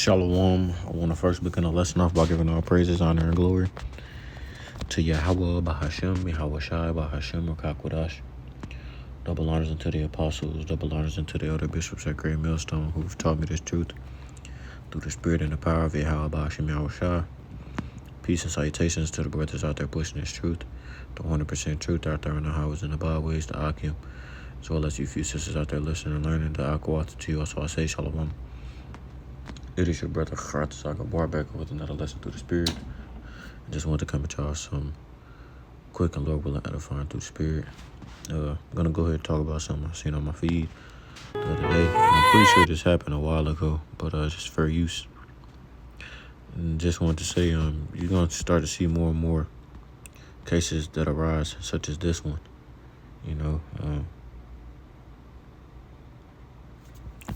Shalom. I want to first begin a lesson off by giving all praises, honor, and glory to Yahweh, Bahashem, Yahweh Shai, Bahashem, Rakakwadash. Double honors unto the apostles, double honors unto the elder bishops at Great Millstone who've taught me this truth through the spirit and the power of Yahweh, Bahashem, Yahweh Shai. Peace and salutations to the brothers out there pushing this truth, the 100% truth out there in the highways and the byways, the Akim, as well as you few sisters out there listening and learning, the Akwata to you. Also, I say Shalom. It is your brother Khat Saga Bar back with another lesson through the spirit. I just wanted to come at y'all some quick and Lord willing edifying through the spirit. I'm gonna go ahead and talk about something I seen on my feed the other day. I'm pretty sure this happened a while ago, but just for use. And just wanted to say, you're gonna start to see more and more cases that arise, such as this one. You know,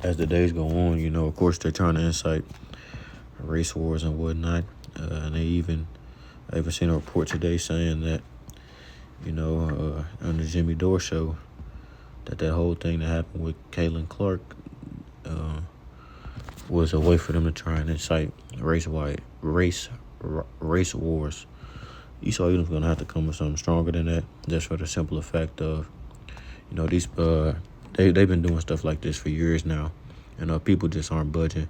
as the days go on, you know, of course they're trying to incite race wars and whatnot. And I even seen a report today saying that, you know, on the Jimmy Dore show, that whole thing that happened with Caitlin Clark was a way for them to try and incite race wars. Esau Edom's gonna have to come with something stronger than that, just for the simple effect of, you know, these they've been doing stuff like this for years now, and people just aren't budging,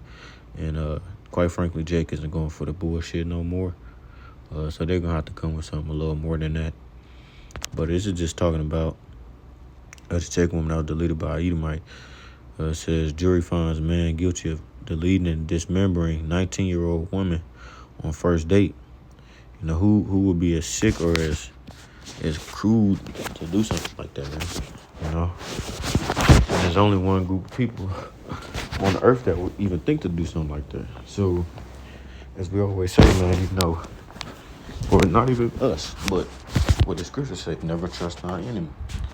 and quite frankly, Jake isn't going for the bullshit no more. So they're gonna have to come with something a little more than that. But this is just talking about a Czech woman that was deleted by Edomite. Says jury finds man guilty of deleting and dismembering 19-year-old woman on first date. You know, who would be as sick or as crude to do something like that, man? You know, and there's only one group of people on the earth that would even think to do something like that. So, as we always say, man, you know, or not even us, but what the scriptures say, never trust our enemy.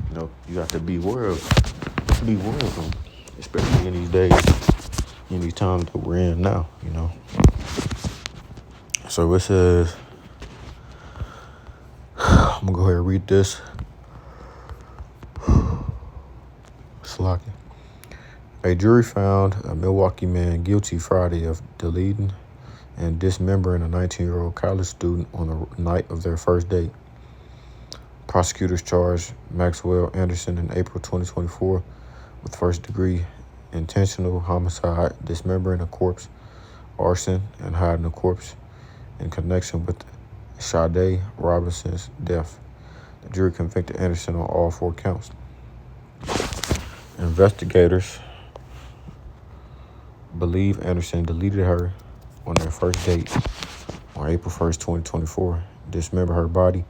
You know, you have to be aware of them, especially in these days, in these times that we're in now, you know. So it says, I'm gonna go ahead and read this. Slocking. A jury found a Milwaukee man guilty Friday of deleting and dismembering a 19-year-old college student on the night of their first date. Prosecutors charged Maxwell Anderson in April 2024 with first-degree intentional homicide, dismembering a corpse, arson, and hiding a corpse in connection with Sade Robinson's death. The jury convicted Anderson on all 4 counts. Investigators believe Anderson deleted her on their first date on April 1st, 2024, dismembered her body,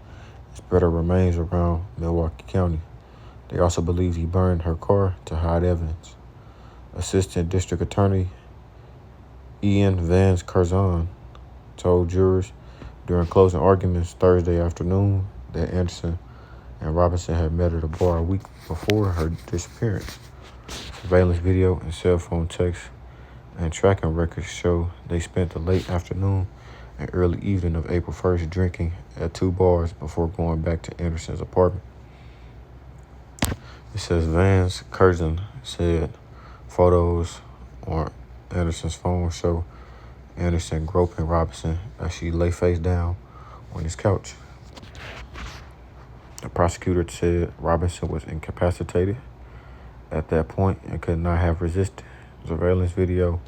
and spread her remains around Milwaukee County. They also believe he burned her car to hide evidence. Assistant District Attorney Ian Vance Curzon told jurors during closing arguments Thursday afternoon that Anderson and Robinson had met at a bar a week before her disappearance. Surveillance video and cell phone texts and tracking records show they spent the late afternoon and early evening of April 1st drinking at 2 bars before going back to Anderson's apartment. It says Vance Curzon said photos on Anderson's phone show Anderson groping Robinson as she lay face down on his couch. The prosecutor said Robinson was incapacitated at that point and could not have resisted. Surveillance video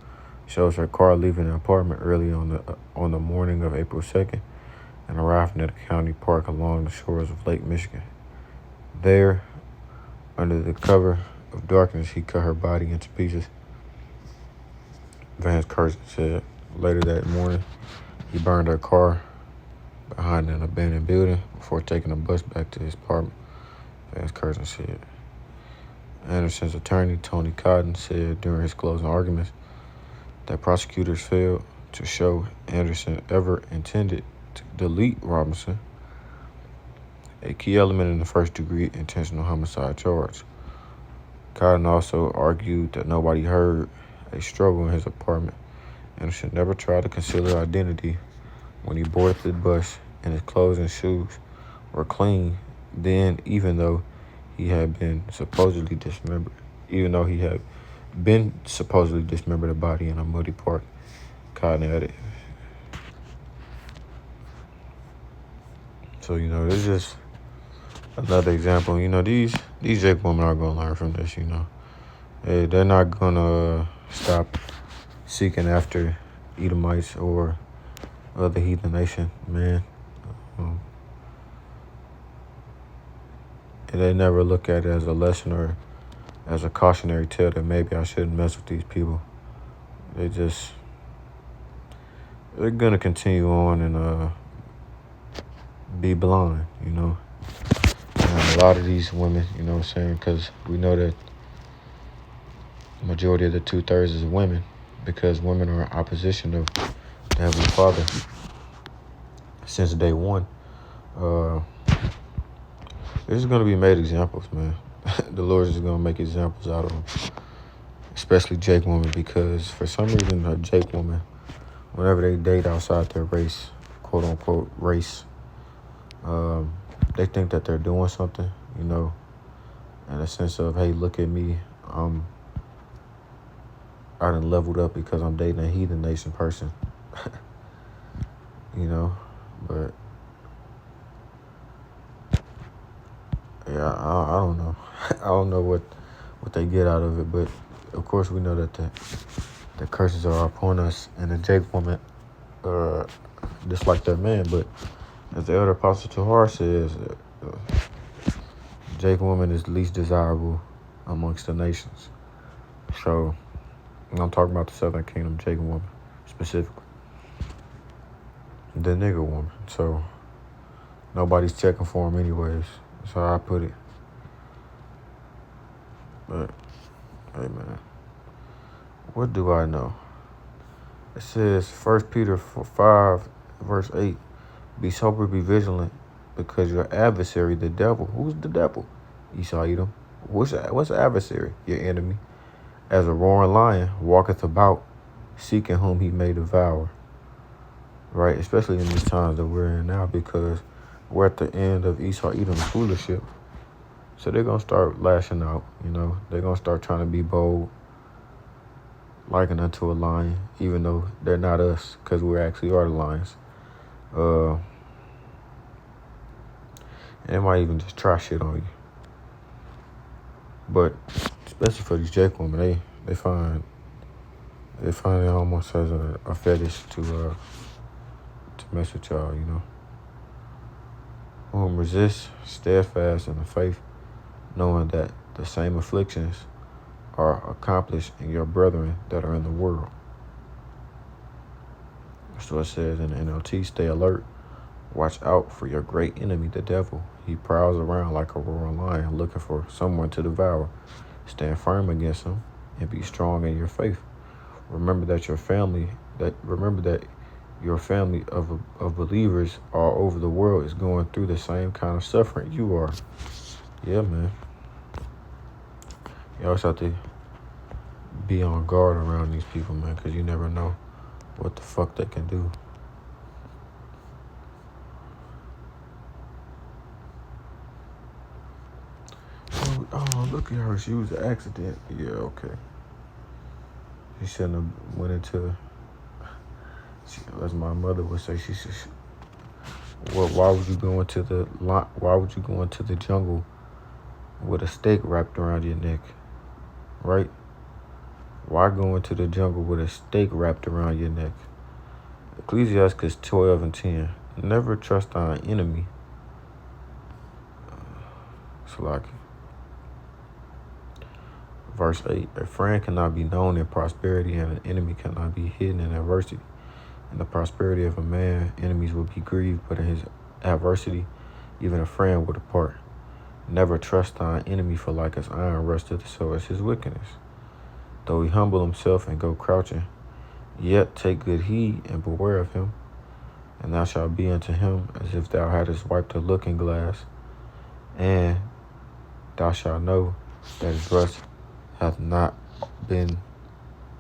shows her car leaving the apartment early on the morning of April 2nd and arriving at a county park along the shores of Lake Michigan. There, under the cover of darkness, he cut her body into pieces. Vance Curzon said later that morning he burned her car behind an abandoned building before taking a bus back to his apartment, Vance Curzon said. Anderson's attorney, Tony Cotton, said during his closing arguments that prosecutors failed to show Anderson ever intended to delete Robinson, a key element in the first-degree intentional homicide charge. Cotton also argued that nobody heard a struggle in his apartment. Anderson never tried to conceal her identity when he boarded the bus, and his clothes and shoes were clean then, even though he had been supposedly dismembered the body in a muddy park boycotting at it. So, this is just another example. These Jake women are gonna learn from this. Hey, they're not gonna stop seeking after Edomites or other heathen nation, man. And they never look at it as a lesson or as a cautionary tale that maybe I shouldn't mess with these people. They're gonna continue on and be blind, And a lot of these women, what I'm saying, because we know that the majority of the 2/3 is women, because women are in opposition of the Heavenly Father since day one. There's just gonna be made examples, man. The Lord is gonna make examples out of them, especially Jake women, because for some reason a Jake woman, whenever they date outside their race, quote unquote race, they think that they're doing something, in a sense of, hey, look at me, I done leveled up because I'm dating a heathen nation person, but yeah, I don't know. I don't know what they get out of it, but of course we know that the curses are upon us, and the Jake woman dislike their man. But as the elder apostle Tahar says, Jake woman is least desirable amongst the nations. So I'm talking about the Southern Kingdom Jake woman specifically, the nigger woman. So nobody's checking for him anyways. That's how I put it. But hey, man, what do I know? It says 1 Peter 5 verse 8, be sober, be vigilant, because your adversary, the devil. Who's the devil? Esau Edom. What's the adversary? Your enemy. As a roaring lion, walketh about, seeking whom he may devour. Right? Especially in these times that we're in now, because we're at the end of Esau Edom's rulership. So they're going to start lashing out, They're going to start trying to be bold, likened unto a lion, even though they're not us, because we actually are the lions. And they might even just try shit on you. But especially for these Jake women, they find it almost as a fetish to mess with y'all, Whom resist steadfast in the faith, knowing that the same afflictions are accomplished in your brethren that are in the world. So it says in the NLT, stay alert, watch out for your great enemy, the devil. He prowls around like a roaring lion, looking for someone to devour. Stand firm against him and be strong in your faith. Remember that your family of believers all over the world is going through the same kind of suffering you are. Yeah, man. You always have to be on guard around these people, man, because you never know what the fuck they can do. Oh, look at her. She was an accident. Yeah, okay. She shouldn't have went into, as my mother would say, why would you go into the jungle with a stake wrapped around your neck? Right? Why go into the jungle with a stake wrapped around your neck? Ecclesiastes 12:10. Never trust thine enemy. Salaki. Verse 8. A friend cannot be known in prosperity, and an enemy cannot be hidden in adversity. In the prosperity of a man, enemies will be grieved, but in his adversity, even a friend will depart. Never trust thine enemy, for like as iron rusteth, so is his wickedness. Though he humble himself and go crouching, yet take good heed and beware of him. And thou shalt be unto him as if thou hadst wiped a looking glass, and thou shalt know that his rust hath not been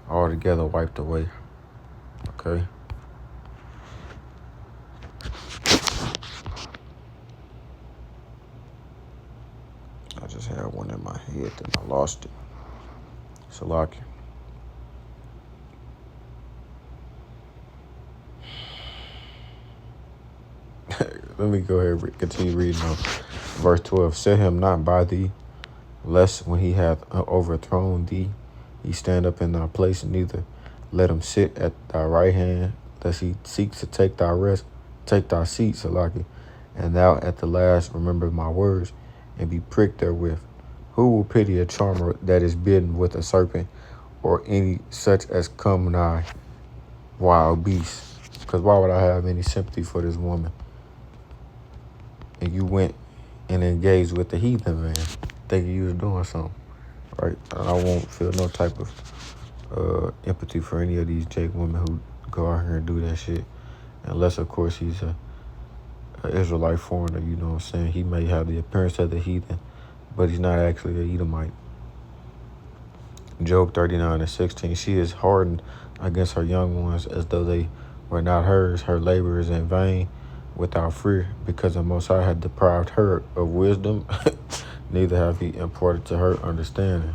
altogether wiped away. Okay? I just had one in my head, then I lost it. Salaki. let me go ahead and continue reading on verse 12. Set him not by thee, lest when he hath overthrown thee, he stand up in thy place, and neither let him sit at thy right hand, lest he seek to take thy seat, Salaki. And thou at the last remember my words, and be pricked therewith. Who will pity a charmer that is bidden with a serpent, or any such as come nigh wild beasts? Because why would I have any sympathy for this woman? And you went and engaged with the heathen man, thinking you was doing something, right? And I won't feel no type of empathy for any of these Jake women who go out here and do that shit, unless of course he's a Israelite foreigner. You know what I'm saying? He may have the appearance of the heathen, but he's not actually a Edomite. Job 39:16. She is hardened against her young ones, as though they were not hers. Her labor is in vain without fear, because the Most High had deprived her of wisdom, neither have he imparted to her understanding.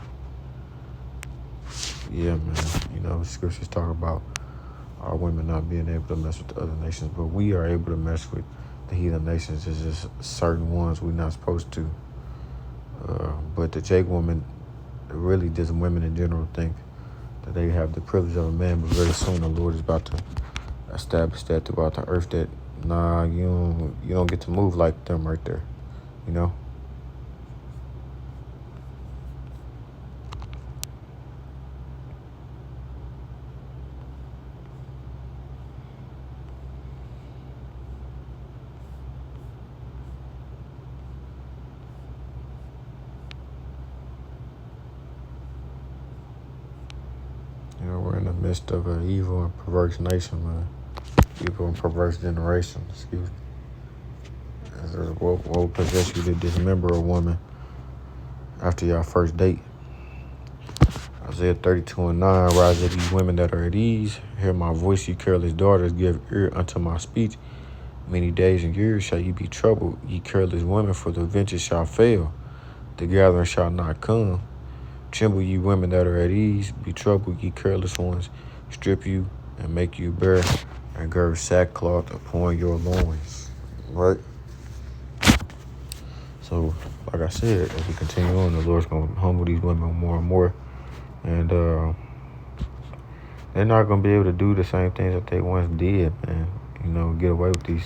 Yeah, man. You know, scriptures talk about our women not being able to mess with the other nations, but we are able to mess with the heathen nations. It's just certain ones we're not supposed to. But the Jake woman, really just women in general, think that they have the privilege of a man, but very soon the Lord is about to establish that throughout the earth, that nah, you don't get to move like them right there, you know? You know, we're in the midst of an evil and perverse nation, man. Evil and perverse generation, excuse me. As what will possess you to dismember a woman after your first date? Isaiah 32:9. Rise up, ye women that are at ease. Hear my voice, ye careless daughters. Give ear unto my speech. Many days and years shall ye be troubled, ye careless women, for the venture shall fail. The gathering shall not come. Tremble, ye women that are at ease. Be troubled, ye careless ones. Strip you and make you bare, and gird sackcloth upon your loins. Right? So, like I said, as we continue on, the Lord's going to humble these women more and more. And they're not going to be able to do the same things that they once did, man. You know, get away with these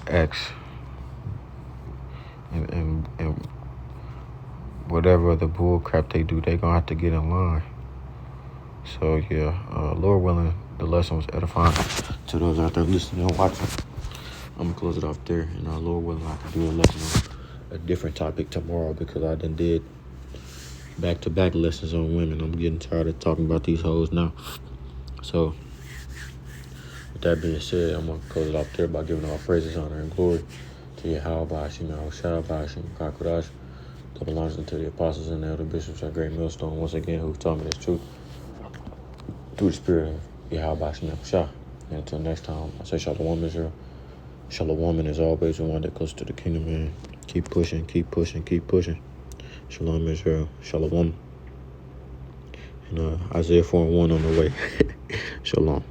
acts and whatever the bull crap they do, they're going to have to get in line. So, yeah, Lord willing, the lesson was edifying to those out there listening and watching. I'm going to close it off there. And Lord willing, I can do a lesson on a different topic tomorrow, because I done did back-to-back lessons on women. I'm getting tired of talking about these hoes now. So, with that being said, I'm going to close it off there by giving all praises, honor, and glory to Yahweh, Ba'ashim, Yahushua, Ba'ashim, Kakurash, double honors unto the apostles and the elder bishops, our great millstone, once again, who taught me this truth through the spirit of Yahweh, Ba'ashim, Yahushua. And until next time, I say Shalom, Israel. Shalom, as always, and one day close to the kingdom, man. Keep pushing, keep pushing, keep pushing. Shalom, Israel. Shalom. And Isaiah 4:1 on the way. Shalom.